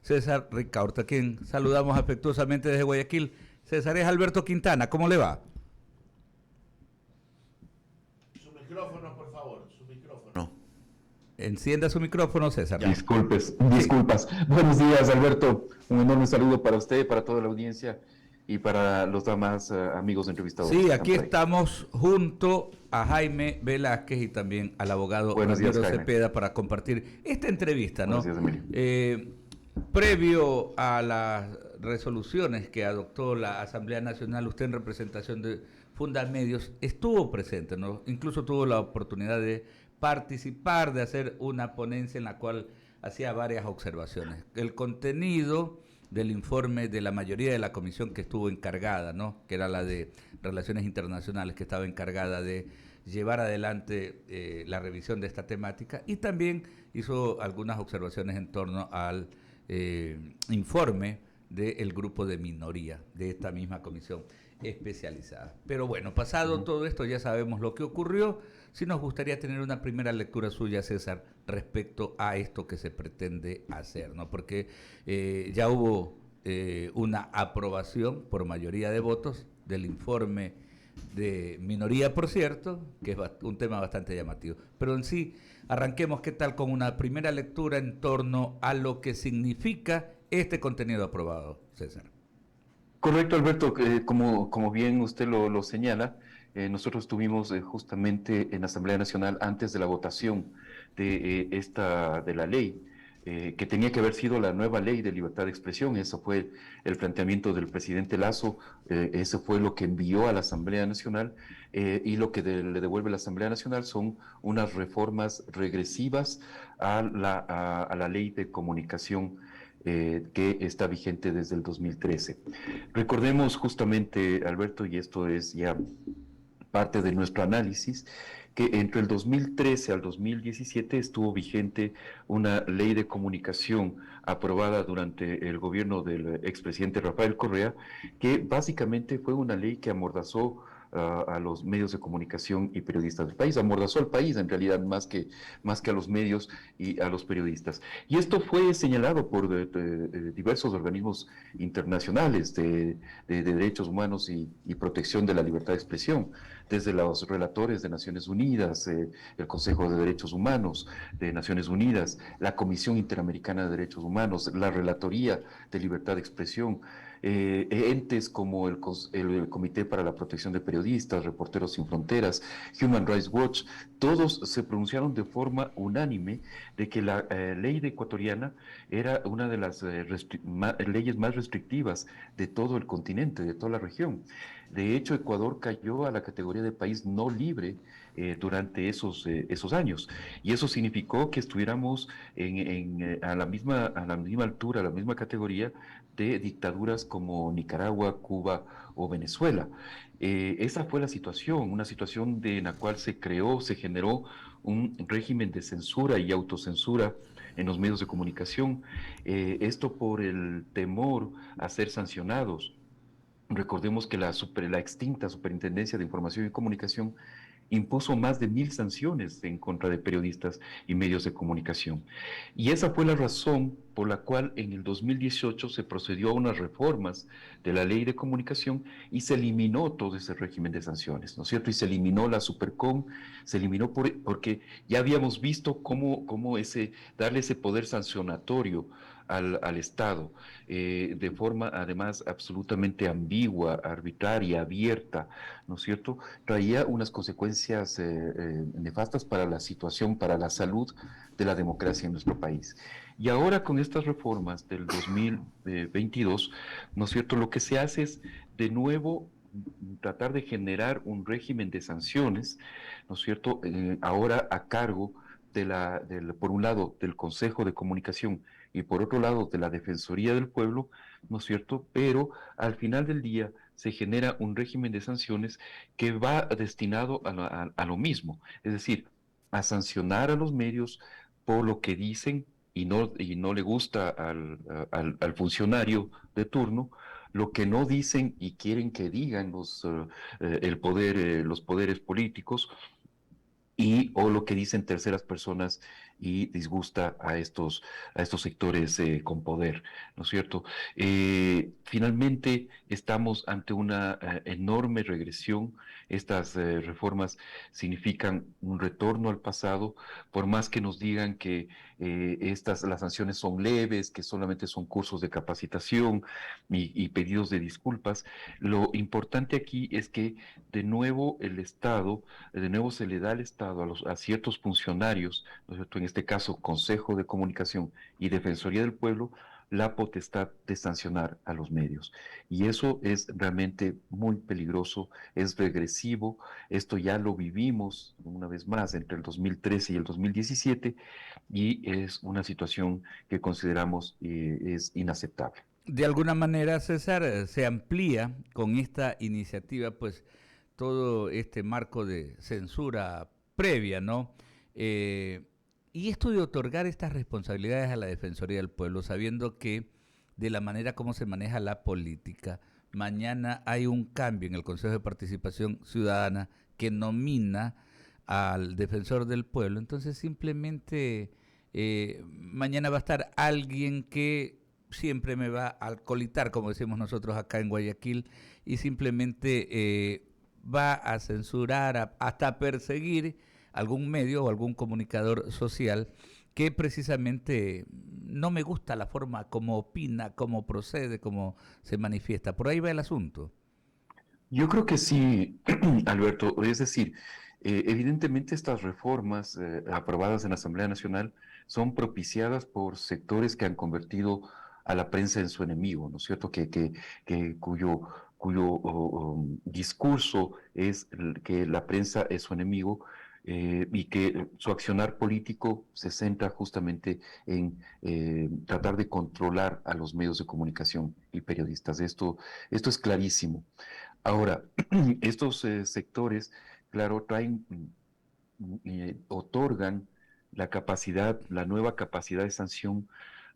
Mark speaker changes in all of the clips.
Speaker 1: César Ricaurte, a quien saludamos afectuosamente desde Guayaquil. César, es Alberto Quintana, ¿cómo le va?
Speaker 2: Su micrófono, por favor, su micrófono.
Speaker 1: Encienda su micrófono, César.
Speaker 2: Ya.
Speaker 3: Disculpas. Buenos días, Alberto. Un enorme saludo para usted, para toda la audiencia y para los demás amigos entrevistadores.
Speaker 1: Sí, aquí estamos junto a Jaime Velázquez y también al abogado
Speaker 3: Buenos
Speaker 1: Ramiro Cepeda para compartir esta entrevista, ¿no?
Speaker 3: Buenos días, Emilio.
Speaker 1: Previo a las resoluciones que adoptó la Asamblea Nacional, usted en representación de Fundamedios estuvo presente, ¿no? Incluso tuvo la oportunidad de participar, de hacer una ponencia en la cual hacía varias observaciones. El contenido del informe de la mayoría de la comisión que estuvo encargada, ¿no? Que era la de Relaciones Internacionales, que estaba encargada de llevar adelante la revisión de esta temática, y también hizo algunas observaciones en torno al informe del grupo de minoría de esta misma comisión especializada. Pero bueno, pasado todo esto, ya sabemos lo que ocurrió. Sí nos gustaría tener una primera lectura suya, César, respecto a esto que se pretende hacer, ¿no? Porque ya hubo una aprobación por mayoría de votos del informe de minoría, por cierto, que es un tema bastante llamativo. Pero en sí, arranquemos, ¿qué tal?, con una primera lectura en torno a lo que significa este contenido aprobado, César.
Speaker 3: Correcto, Alberto. Como bien usted lo señala, nosotros estuvimos justamente en la Asamblea Nacional antes de la votación de la ley, que tenía que haber sido la nueva ley de libertad de expresión. Eso fue el planteamiento del presidente Lasso, eso fue lo que envió a la Asamblea Nacional, y lo que le devuelve la Asamblea Nacional son unas reformas regresivas a la ley de comunicación que está vigente desde el 2013. Recordemos justamente, Alberto, y esto es ya parte de nuestro análisis, que entre el 2013 al 2017 estuvo vigente una ley de comunicación aprobada durante el gobierno del expresidente Rafael Correa, que básicamente fue una ley que amordazó a los medios de comunicación y periodistas del país, amordazó al país en realidad más que a los medios y a los periodistas. Y esto fue señalado por diversos organismos internacionales de derechos humanos y protección de la libertad de expresión, desde los relatores de Naciones Unidas, el Consejo de Derechos Humanos de Naciones Unidas, la Comisión Interamericana de Derechos Humanos, la Relatoría de Libertad de Expresión, entes como el Comité para la Protección de Periodistas, Reporteros Sin Fronteras, Human Rights Watch. Todos se pronunciaron de forma unánime de que la ley ecuatoriana era una de las leyes más restrictivas de todo el continente, de toda la región. De hecho, Ecuador cayó a la categoría de país no libre durante esos años, y eso significó que estuviéramos a la misma altura, a la misma categoría de dictaduras como Nicaragua, Cuba o Venezuela. Esa fue la situación, una situación en la cual se generó un régimen de censura y autocensura en los medios de comunicación, esto por el temor a ser sancionados. Recordemos que la extinta Superintendencia de Información y Comunicación impuso más de 1.000 sanciones en contra de periodistas y medios de comunicación. Y esa fue la razón por la cual en el 2018 se procedió a unas reformas de la ley de comunicación y se eliminó todo ese régimen de sanciones, ¿no es cierto? Y se eliminó la Supercom, se eliminó porque ya habíamos visto cómo darle ese poder sancionatorio al Estado, de forma además absolutamente ambigua, arbitraria, abierta, ¿no es cierto?, traía unas consecuencias nefastas para la situación, para la salud de la democracia en nuestro país. Y ahora con estas reformas del 2022, ¿no es cierto?, lo que se hace es de nuevo tratar de generar un régimen de sanciones, ¿no es cierto?, ahora a cargo por un lado, del Consejo de Comunicación y por otro lado, de la Defensoría del Pueblo, ¿no es cierto? Pero al final del día se genera un régimen de sanciones que va destinado a lo mismo, es decir, a sancionar a los medios por lo que dicen y no le gusta al funcionario de turno, lo que no dicen y quieren que digan los poderes políticos, o lo que dicen terceras personas y disgusta a estos sectores con poder, ¿no es cierto? Finalmente estamos ante una enorme regresión. Estas reformas significan un retorno al pasado, por más que nos digan que las sanciones son leves, que solamente son cursos de capacitación y pedidos de disculpas. Lo importante aquí es que de nuevo el Estado, de nuevo se le da al Estado a ciertos funcionarios, ¿no es cierto? En este caso Consejo de Comunicación y Defensoría del Pueblo, la potestad de sancionar a los medios. Y eso es realmente muy peligroso, es regresivo. Esto ya lo vivimos una vez más entre el 2013 y el 2017 y es una situación que consideramos es inaceptable.
Speaker 1: De alguna manera, César, se amplía con esta iniciativa, pues, todo este marco de censura previa, ¿no? Eh, y esto de otorgar estas responsabilidades a la Defensoría del Pueblo, sabiendo que de la manera como se maneja la política, mañana hay un cambio en el Consejo de Participación Ciudadana que nomina al Defensor del Pueblo, entonces simplemente mañana va a estar alguien que siempre me va a alcoholitar, como decimos nosotros acá en Guayaquil, y simplemente va a censurar, hasta perseguir algún medio o algún comunicador social que precisamente no me gusta la forma como opina, cómo procede, cómo se manifiesta. Por ahí va el asunto.
Speaker 3: Yo creo que sí, Alberto. Es decir, evidentemente estas reformas aprobadas en la Asamblea Nacional son propiciadas por sectores que han convertido a la prensa en su enemigo, ¿no es cierto? Cuyo discurso es que la prensa es su enemigo y que su accionar político se centra justamente en tratar de controlar a los medios de comunicación y periodistas. Esto es clarísimo. Ahora, estos sectores, claro, otorgan la capacidad, la nueva capacidad de sanción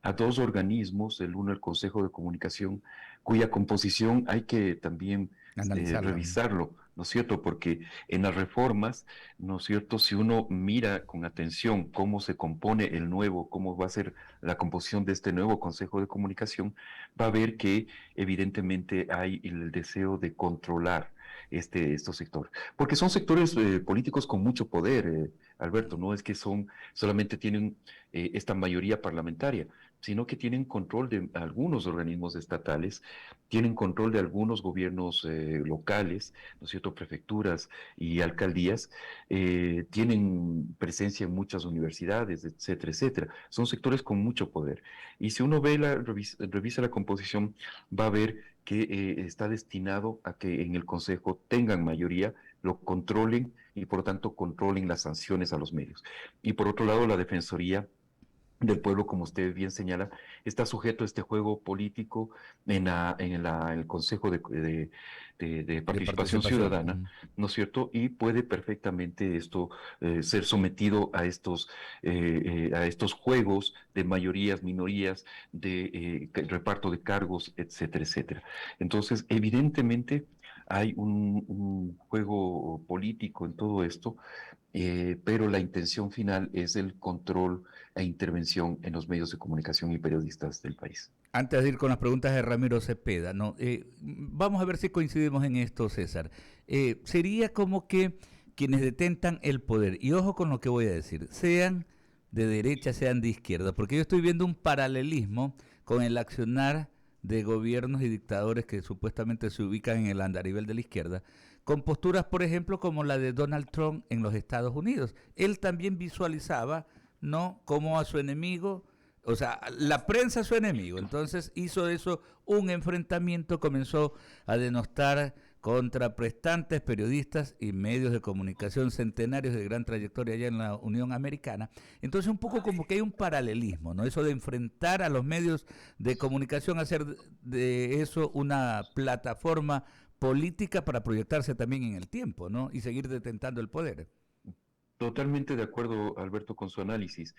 Speaker 3: a dos organismos, el uno el Consejo de Comunicación, cuya composición hay que también
Speaker 1: Analizarla.
Speaker 3: revisarlo, ¿no es cierto? Porque en las reformas, ¿no es cierto? Si uno mira con atención cómo se compone el nuevo, cómo va a ser la composición de este nuevo Consejo de Comunicación, va a ver que evidentemente hay el deseo de controlar estos sectores, porque son sectores políticos con mucho poder, Alberto, no es que solamente tienen esta mayoría parlamentaria, sino que tienen control de algunos organismos estatales, tienen control de algunos gobiernos locales, ¿no es cierto?, prefecturas y alcaldías, tienen presencia en muchas universidades, etcétera, etcétera. Son sectores con mucho poder. Y si uno revisa la composición, va a ver que está destinado a que en el Consejo tengan mayoría, lo controlen y por lo tanto controlen las sanciones a los medios. Y por otro lado, la Defensoría del Pueblo, como usted bien señala, está sujeto a este juego político en el Consejo de
Speaker 1: De
Speaker 3: Participación
Speaker 1: participación.
Speaker 3: Ciudadana, ¿no es cierto? Y puede perfectamente esto ser sometido a estos juegos de mayorías, minorías, de reparto de cargos, etcétera, etcétera. Entonces, evidentemente hay un juego político en todo esto, pero la intención final es el control e intervención en los medios de comunicación y periodistas del país.
Speaker 1: Antes de ir con las preguntas de Ramiro Cepeda, ¿no? Vamos a ver si coincidimos en esto, César. Sería como que quienes detentan el poder, y ojo con lo que voy a decir, sean de derecha, sean de izquierda, porque yo estoy viendo un paralelismo con el accionar de gobiernos y dictadores que supuestamente se ubican en el andarivel de la izquierda, con posturas, por ejemplo, como la de Donald Trump en los Estados Unidos. Él también visualizaba, ¿no?, como a su enemigo, o sea, la prensa es su enemigo, entonces hizo eso un enfrentamiento, comenzó a denostar contra prestantes, periodistas y medios de comunicación centenarios de gran trayectoria allá en la Unión Americana. Entonces un poco como que hay un paralelismo, ¿no? Eso de enfrentar a los medios de comunicación, hacer de eso una plataforma política para proyectarse también en el tiempo, ¿no? Y seguir detentando el poder.
Speaker 3: Totalmente de acuerdo, Alberto, con su análisis.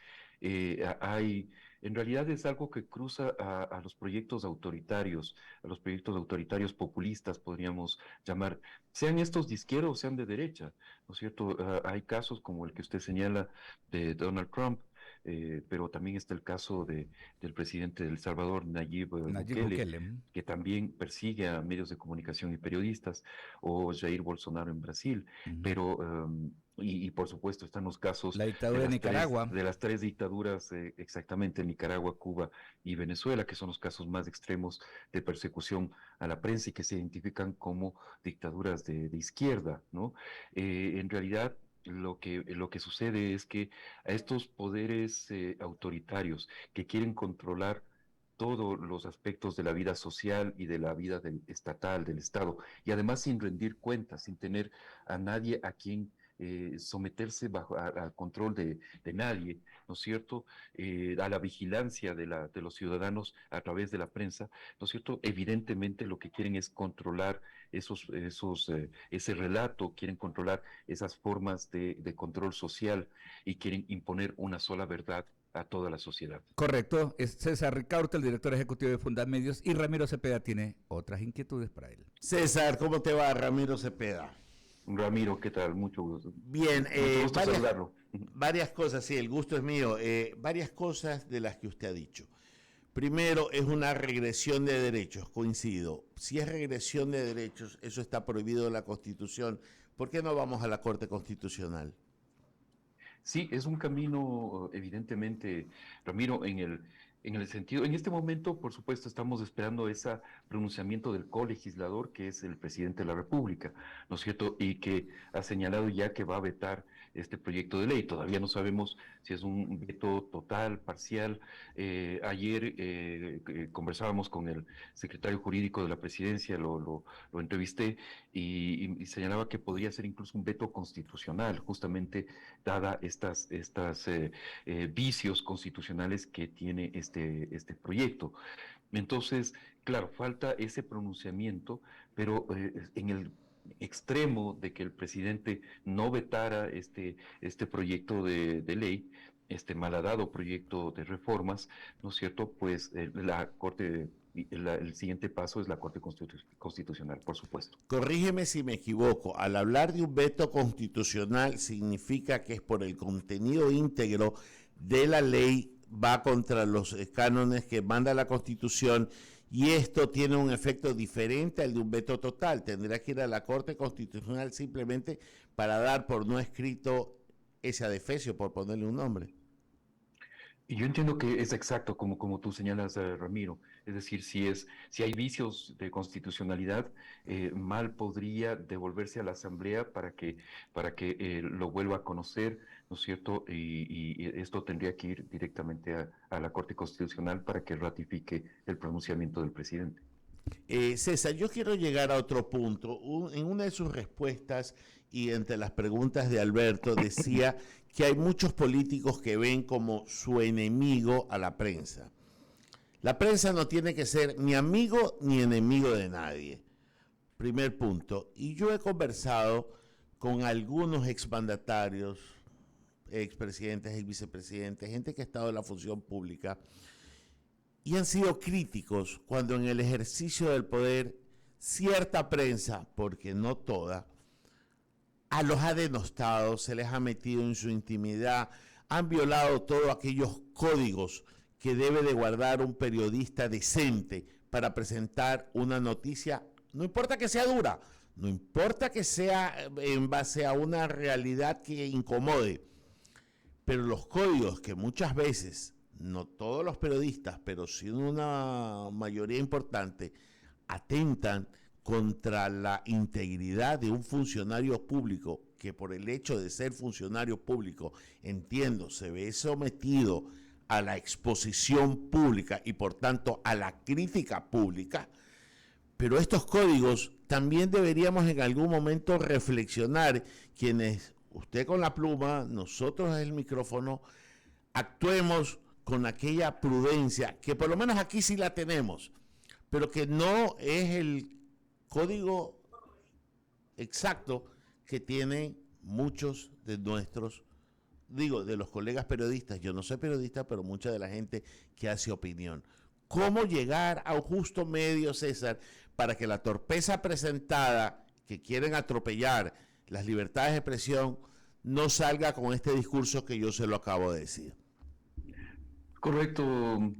Speaker 3: En realidad es algo que cruza a los proyectos autoritarios, a los proyectos autoritarios populistas, podríamos llamar, sean estos de izquierda o sean de derecha, ¿no es cierto? Hay casos como el que usted señala de Donald Trump, pero también está el caso del presidente de El Salvador, Nayib
Speaker 1: Nayib
Speaker 3: Bukele,
Speaker 1: Bukele.
Speaker 3: que también persigue a medios de comunicación y periodistas, o Jair Bolsonaro en Brasil,
Speaker 1: Ujú.
Speaker 3: pero y por supuesto están los casos
Speaker 1: La dictadura de Nicaragua.
Speaker 3: de las tres dictaduras, exactamente, Nicaragua, Cuba y Venezuela, que son los casos más extremos de persecución a la prensa y que se identifican como dictaduras de izquierda, ¿no? En realidad, lo que sucede es que a estos poderes autoritarios que quieren controlar todos los aspectos de la vida social y de la vida estatal, del Estado, y además sin rendir cuentas, sin tener a nadie a quien someterse al control de nadie, ¿no es cierto? A la vigilancia de los ciudadanos a través de la prensa, ¿no es cierto? Evidentemente lo que quieren es controlar ese relato, quieren controlar esas formas de control social y quieren imponer una sola verdad a toda la sociedad.
Speaker 1: Correcto, es César Ricaurte, el director ejecutivo de Fundamedios, y Ramiro Cepeda tiene otras inquietudes para él.
Speaker 2: César, ¿cómo te va, Ramiro Cepeda?
Speaker 3: Ramiro, ¿qué tal? Mucho gusto.
Speaker 2: Bien,
Speaker 3: Mucho gusto saludarlo.
Speaker 2: varias cosas, sí, el gusto es mío. Varias cosas de las que usted ha dicho. Primero, es una regresión de derechos, coincido. Si es regresión de derechos, eso está prohibido en la Constitución. ¿Por qué no vamos a la Corte Constitucional?
Speaker 3: Sí, es un camino, evidentemente, Ramiro, en el sentido, en este momento, por supuesto, estamos esperando ese pronunciamiento del colegislador, que es el presidente de la República, ¿no es cierto? Y que ha señalado ya que va a vetar este proyecto de ley. Todavía no sabemos si es un veto total, parcial. Ayer conversábamos con el secretario jurídico de la presidencia, lo entrevisté y señalaba que podría ser incluso un veto constitucional, justamente dada estas vicios constitucionales que tiene este proyecto. Entonces, claro, falta ese pronunciamiento, pero en el extremo de que el presidente no vetara este proyecto de ley, este malhadado proyecto de reformas, ¿no es cierto? Pues la Corte, el siguiente paso es la Corte Constitucional, por supuesto.
Speaker 2: Corrígeme si me equivoco. Al hablar de un veto constitucional, significa que es por el contenido íntegro de la ley, va contra los cánones que manda la Constitución, y esto tiene un efecto diferente al de un veto total. Tendrá que ir a la Corte Constitucional simplemente para dar por no escrito ese adefesio, por ponerle un nombre.
Speaker 3: Y yo entiendo que es exacto como tú señalas, Ramiro. Es decir, si hay vicios de constitucionalidad, mal podría devolverse a la Asamblea para que lo vuelva a conocer, ¿no es cierto? Y esto tendría que ir directamente a la Corte Constitucional para que ratifique el pronunciamiento del presidente.
Speaker 2: César, yo quiero llegar a otro punto. En una de sus respuestas y entre las preguntas de Alberto decía que hay muchos políticos que ven como su enemigo a la prensa. La prensa no tiene que ser ni amigo ni enemigo de nadie. Primer punto. Y yo he conversado con algunos exmandatarios, expresidentes y vicepresidentes, gente que ha estado en la función pública, y han sido críticos cuando en el ejercicio del poder cierta prensa, porque no toda, los ha denostado, se les ha metido en su intimidad, han violado todos aquellos códigos que debe de guardar un periodista decente para presentar una noticia, no importa que sea dura, no importa que sea en base a una realidad que incomode, pero los códigos que muchas veces, no todos los periodistas, pero sí una mayoría importante, atentan contra la integridad de un funcionario público que por el hecho de ser funcionario público, entiendo, se ve sometido a la exposición pública y por tanto a la crítica pública, pero estos códigos también deberíamos en algún momento reflexionar quienes, usted con la pluma, nosotros el micrófono, actuemos con aquella prudencia, que por lo menos aquí sí la tenemos, pero que no es el código exacto que tienen muchos de nuestros, digo, de los colegas periodistas. Yo no soy periodista, pero mucha de la gente que hace opinión. ¿Cómo llegar a un justo medio, César, para que la torpeza presentada, que quieren atropellar las libertades de expresión, no salga con este discurso que yo se lo acabo de decir?
Speaker 3: Correcto,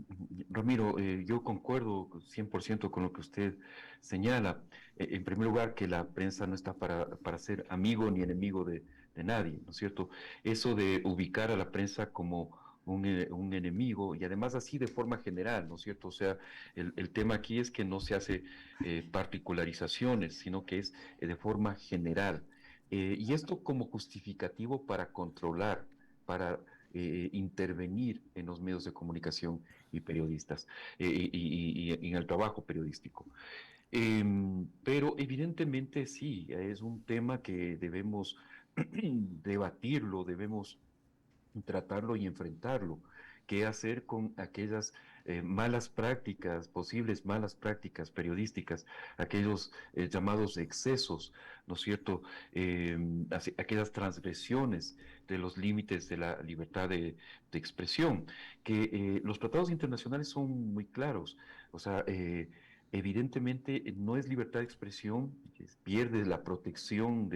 Speaker 3: Ramiro. Yo concuerdo 100% con lo que usted señala. En primer lugar, que la prensa no está para ser amigo ni enemigo de nadie, ¿no es cierto? Eso de ubicar a la prensa como un enemigo y además así de forma general, ¿no es cierto? O sea, el tema aquí es que no se hace particularizaciones, sino que es de forma general. Y esto como justificativo para controlar, para intervenir en los medios de comunicación y periodistas y en el trabajo periodístico. Pero evidentemente sí, es un tema que debemos debatirlo, debemos tratarlo y enfrentarlo. ¿Qué hacer con aquellas malas prácticas, posibles malas prácticas periodísticas, aquellos llamados excesos, ¿no es cierto? Aquellas transgresiones de los límites de la libertad de expresión, que los tratados internacionales son muy claros. O sea, evidentemente no es libertad de expresión, pierde la protección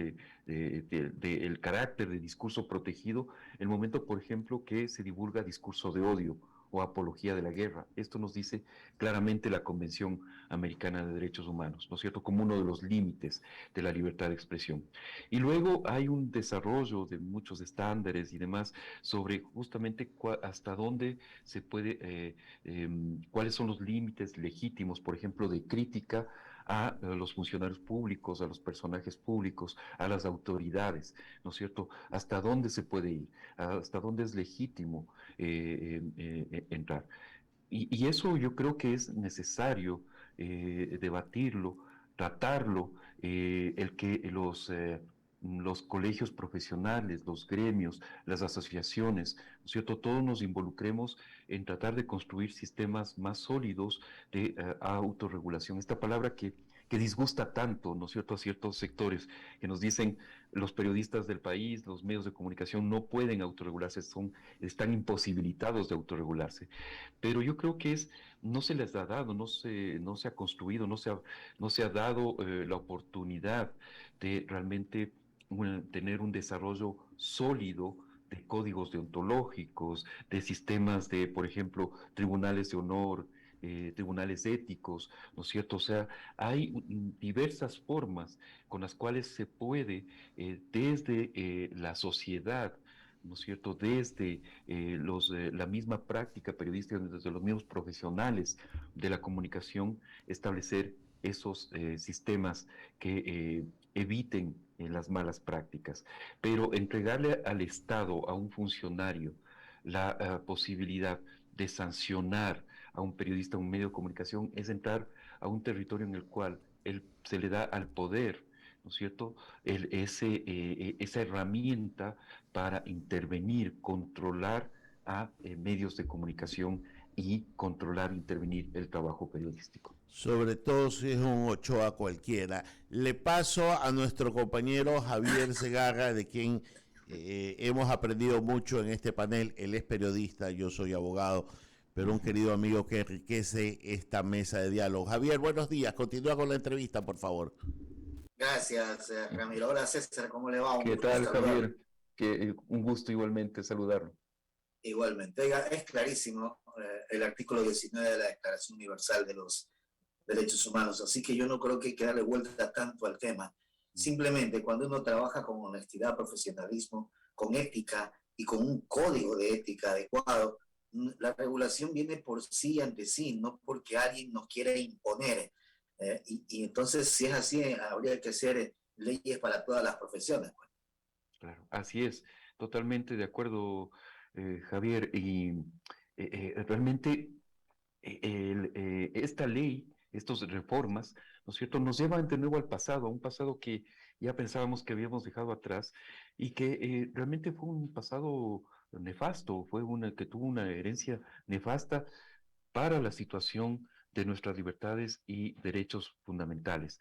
Speaker 3: el carácter de discurso protegido el momento, por ejemplo, que se divulga discurso de odio o apología de la guerra. Esto nos dice claramente la Convención Americana de Derechos Humanos, ¿no es cierto?, como uno de los límites de la libertad de expresión. Y luego hay un desarrollo de muchos estándares y demás sobre justamente hasta dónde se puede, cuáles son los límites legítimos, por ejemplo, de crítica a los funcionarios públicos, a los personajes públicos, a las autoridades, ¿no es cierto? ¿Hasta dónde se puede ir? ¿Hasta dónde es legítimo entrar? Y eso yo creo que es necesario debatirlo, tratarlo, el que los colegios profesionales, los gremios, las asociaciones, ¿no es cierto? Todos nos involucremos en tratar de construir sistemas más sólidos de autorregulación. Esta palabra que disgusta tanto, ¿no es cierto?, a ciertos sectores que nos dicen los periodistas del país, los medios de comunicación no pueden autorregularse, están imposibilitados de autorregularse. Pero yo creo que no se les ha dado, no se ha construido, no se ha dado la oportunidad de realmente tener un desarrollo sólido de códigos deontológicos, de sistemas de, por ejemplo, tribunales de honor, tribunales éticos, ¿no es cierto? O sea, hay diversas formas con las cuales se puede, desde la sociedad, ¿no es cierto?, desde la misma práctica periodística, desde los mismos profesionales de la comunicación, establecer esos sistemas que eviten las malas prácticas. Pero entregarle al Estado, a un funcionario, la posibilidad de sancionar a un periodista, a un medio de comunicación, es entrar a un territorio en el cual se le da al poder, ¿no es cierto?, esa herramienta para intervenir, controlar a medios de comunicación y controlar, intervenir el trabajo periodístico.
Speaker 2: Sobre todo si es un Ochoa cualquiera. Le paso a nuestro compañero Javier Segarra, de quien hemos aprendido mucho en este panel. Él es periodista, yo soy abogado, pero un querido amigo que enriquece esta mesa de diálogo. Javier, buenos días. Continúa con la entrevista, por favor.
Speaker 4: Gracias, Ramiro. Hola, César, ¿cómo le va? Un
Speaker 3: ¿Qué
Speaker 4: gusto
Speaker 3: tal,
Speaker 4: saludarlo.
Speaker 3: Javier? Un gusto igualmente saludarlo.
Speaker 4: Igualmente. Oiga, es clarísimo el artículo 19 de la Declaración Universal de los Derechos Humanos, así que yo no creo que hay que darle vuelta tanto al tema. Simplemente cuando uno trabaja con honestidad, profesionalismo, con ética y con un código de ética adecuado, la regulación viene por sí ante sí, no porque alguien nos quiera imponer. Y entonces, si es así, habría que hacer leyes para todas las profesiones, pues.
Speaker 3: Claro, así es, totalmente de acuerdo, Javier. Y realmente esta ley, estas reformas, ¿no es cierto?, nos llevan de nuevo al pasado, a un pasado que ya pensábamos que habíamos dejado atrás y que realmente fue un pasado nefasto, que tuvo una herencia nefasta para la situación de nuestras libertades y derechos fundamentales.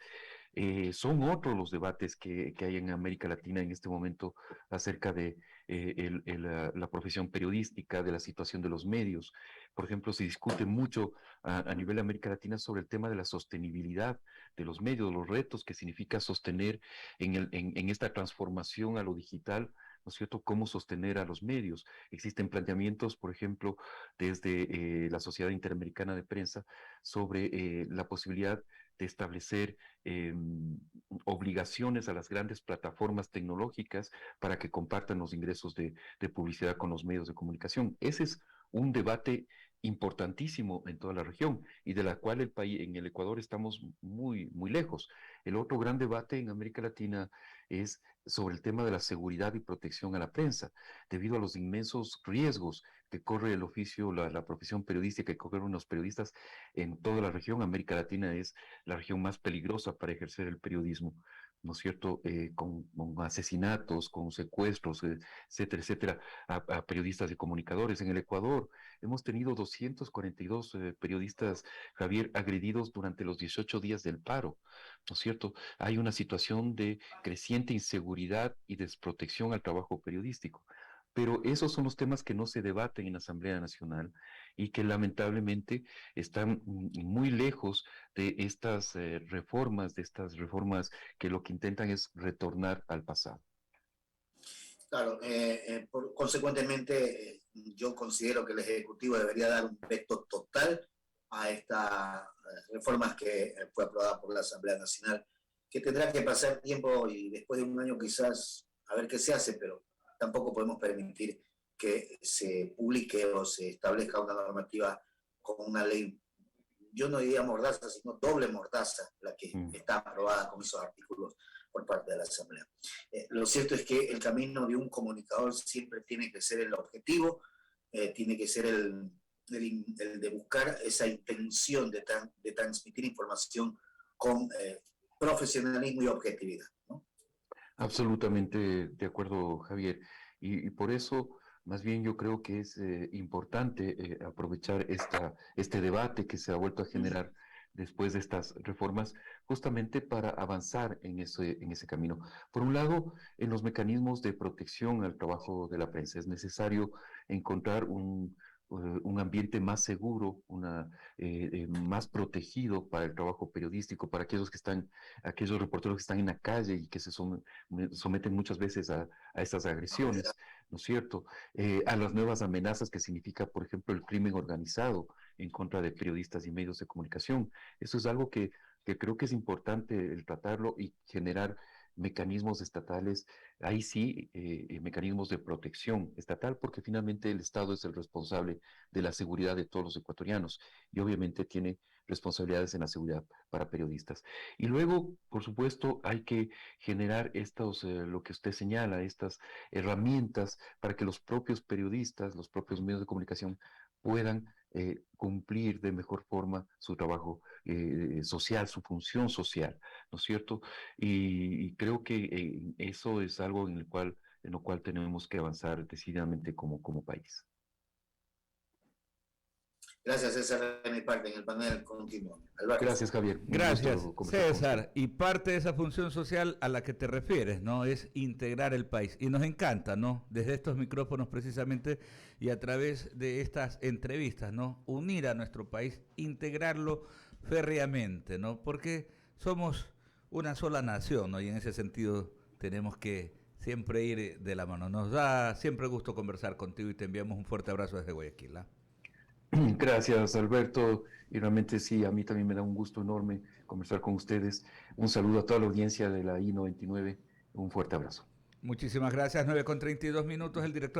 Speaker 3: Son otros los debates que hay en América Latina en este momento acerca de la profesión periodística, de la situación de los medios. Por ejemplo, se discute mucho a nivel de América Latina sobre el tema de la sostenibilidad de los medios, los retos que significa sostener en esta transformación a lo digital ¿no es cierto?, cómo sostener a los medios. Existen planteamientos, por ejemplo, desde la Sociedad Interamericana de Prensa sobre la posibilidad de establecer obligaciones a las grandes plataformas tecnológicas para que compartan los ingresos de publicidad con los medios de comunicación. Ese es un debate importantísimo en toda la región y de la cual en el Ecuador estamos muy, muy lejos. El otro gran debate en América Latina es sobre el tema de la seguridad y protección a la prensa, debido a los inmensos riesgos que corre el oficio, la profesión periodística que corren los periodistas en toda la región. América Latina es la región más peligrosa para ejercer el periodismo, ¿no es cierto?, con asesinatos, con secuestros, etcétera, etcétera, a periodistas y comunicadores. En el Ecuador hemos tenido 242 periodistas, Javier, agredidos durante los 18 días del paro, ¿no es cierto? Hay una situación de creciente inseguridad y desprotección al trabajo periodístico. Pero esos son los temas que no se debaten en la Asamblea Nacional y que lamentablemente están muy lejos de estas reformas que lo que intentan es retornar al pasado.
Speaker 4: Claro, consecuentemente, yo considero que el Ejecutivo debería dar un veto total a estas reformas que fue aprobada por la Asamblea Nacional, que tendrá que pasar tiempo y después de un año quizás a ver qué se hace, pero tampoco podemos permitir que se publique o se establezca una normativa con una ley, yo no diría mordaza, sino doble mordaza, la que está aprobada con esos artículos por parte de la Asamblea. Lo cierto es que el camino de un comunicador siempre tiene que ser el objetivo, tiene que ser el de buscar esa intención de transmitir información con profesionalismo y objetividad, ¿no?
Speaker 3: Absolutamente de acuerdo, Javier. Y por eso, más bien yo creo que es importante aprovechar este debate que se ha vuelto a generar después de estas reformas, justamente para avanzar en ese camino. Por un lado, en los mecanismos de protección al trabajo de la prensa, es necesario encontrar un ambiente más seguro, más protegido para el trabajo periodístico, para aquellos reporteros que están en la calle y que se someten muchas veces a estas agresiones, ¿no es cierto? A las nuevas amenazas que significa, por ejemplo, el crimen organizado en contra de periodistas y medios de comunicación. Eso es algo que creo que es importante el tratarlo y generar mecanismos estatales, ahí sí, mecanismos de protección estatal, porque finalmente el Estado es el responsable de la seguridad de todos los ecuatorianos y obviamente tiene responsabilidades en la seguridad para periodistas. Y luego, por supuesto, hay que generar lo que usted señala, estas herramientas para que los propios periodistas, los propios medios de comunicación puedan cumplir de mejor forma su trabajo social, su función social, ¿no es cierto? Y creo que eso es algo en lo cual tenemos que avanzar decididamente como país.
Speaker 4: Gracias, César, de mi parte, en el panel continuo. Alberto.
Speaker 3: Gracias, Javier.
Speaker 1: Gracias, César. Y parte de esa función social a la que te refieres, ¿no?, es integrar el país. Y nos encanta, ¿no?, desde estos micrófonos precisamente y a través de estas entrevistas, ¿no?, unir a nuestro país, integrarlo férreamente, ¿no?, porque somos una sola nación, ¿no?, y en ese sentido tenemos que siempre ir de la mano. Nos da siempre gusto conversar contigo y te enviamos un fuerte abrazo desde Guayaquil, ¿eh?
Speaker 3: Gracias, Alberto. Y realmente sí, a mí también me da un gusto enorme conversar con ustedes. Un saludo a toda la audiencia de la I-99. Un fuerte abrazo.
Speaker 1: Muchísimas gracias. 9:32 el director